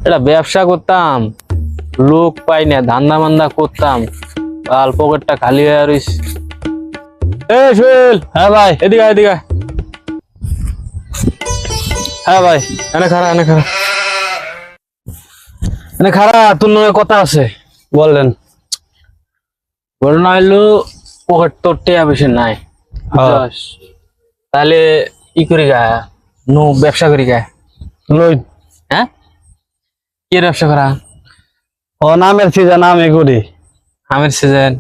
এটা ব্যবসা করতাম, লোক পাই না, ধান্দা মান্দা করতাম, আর পকেটটা খালি হয়ে রইস। এ সোহেল, হ্যাঁ ভাই। এদিকে আয়, এদিকে আয়। হ্যাঁ ভাই। এনে খারা, এনে খারা, এনে খারা, তোর নয় কথা আছে। বললেন। ঘটনা হইলো পকেট তোর টেয়া বেশি নাই, বুঝছস? তাহলে ই করি গা, নো ব্যবসা করি গা। লই। হ্যাঁ, কি ব্যবসা করা? ও নামের সিজন আমি করি। আমের সিজন,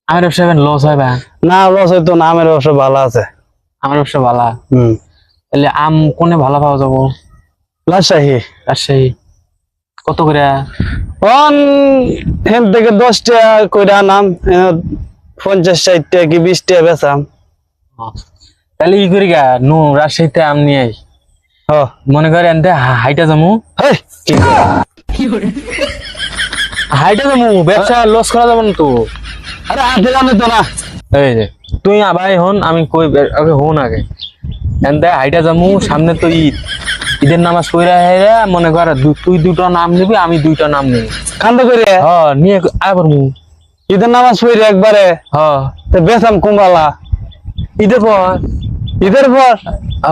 আমের ব্যবসা লস হয় বা? না লস হইতো না, আমের ব্যবসা ভালো আছে। আমার ব্যবসা ভালা। হুম। তাহলে আম কোনে ভালো পাওয়া যাবো? রাজশাহী। রাজশাহী। কত করে? অন হেন থেকে 10 টাকা কইরা নাম, 50-60 টাকা কি 20 টাকা বেচাম। তাহলে ই করি গা, নো রাজশাহীতে আম নিয়ে আই। হ। মনে করে এনতে হাইটা যামু। হেই কি করে? হাইটা যামু, ব্যবসা লস করা যাবে না তো। আরে হাতে জানো তো না। এই যে তুই আবার হন, আমি কই আগে হন আগে। এনতে হাইটা যামু, সামনে তো ঈদ, ঈদের নামাজ পড়া হেরা, মনে কর তুই দুটো নাম নিবি, আমি দুইটা নাম নিবি। কান্দ করে নিয়ে আবার মু ঈদের নামাজ পড়ি একবারে। তো বেচাম কুম্বালা ঈদের পর, ঈদের পর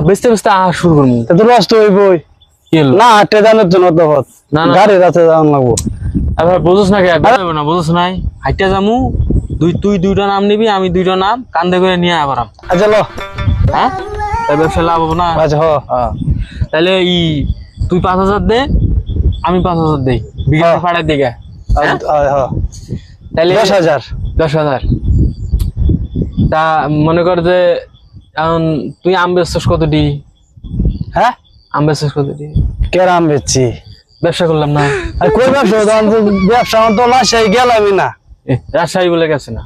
বেচতে বেচতে শুরু করবো। তো লস তো হইবই না, হাটে জানো তো না তখন। না না, গাড়ি রাতে যাওয়ান লাগবো। এবার বুঝছ না, না বুঝছ নাই, হাইটা যামু, তুই দুইটা নাম নিবি, আমি দুইটা নাম কান্দে করে নিয়ে আবার। আচ্ছা লো। হ্যাঁ, তাই ব্যবসা লাভ হবো না? আচ্ছা তাহলে তুই 5,000 দে, আমি 5,000 দেই, বিকেলে পাড়ার দিকে। তাহলে 10,000। 10,000। তা মনে কর যে এখন তুই আম বেচছস কতটি? হ্যাঁ, আম বেচছস কতটি? কেরাম বেচছি। ব্যবসা করলাম না। আর কই ব্যবসা? ব্যবসা তো লাশাই গেলামই না। রাজশাহী বলে গেছে না,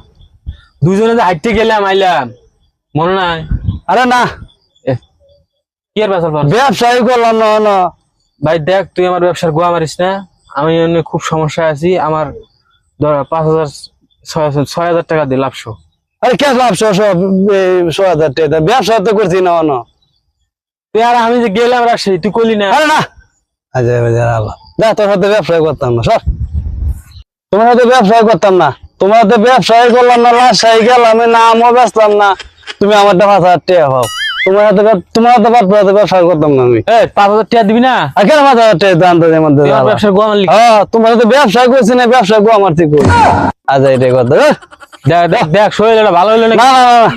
দুজনে যে হাঁটতে গেলাম আইলাম, মনে নাই? আরে না, কি আর বেচার পর ব্যবসাই করলাম না না। ভাই দেখ, তুই আমার ব্যবসার গোয়া মারিস না, আমি খুব সমস্যায় আছি। আমার ধর 5,000 6,000 টাকা দিয়ে লাভশো। আরে কে লাভছো? সব 6,000 টাকা ব্যবসা তো করছি না না। তুই আর আমি যে গেলাম রাজশাহী, তুই করলি না। আরে না, আচ্ছা আল্লাহ যা, তোর সাথে ব্যবসায় করতাম না সর। তোমার সাথে ব্যবসায় করতাম না, তোমার সাথে ব্যবসায় করলাম না, লাশাই গেলাম না, আমও বেচলাম না, তুমি আমার 5,000 টাকা পাও। তোমার সাথে ব্যবসা করতাম না আমি। 5,000 টাকা দিবি না? আর কেন 5,000 টাকা দাম তো মধ্যে ব্যবসার গোয়া মারলি? তোমার সাথে ব্যবসা করছি না, ব্যবসা গো আমার থেকে আজ এইটাই কথা। দেখ দেখ দেখ, শরীর ভালো হইলো না। না না না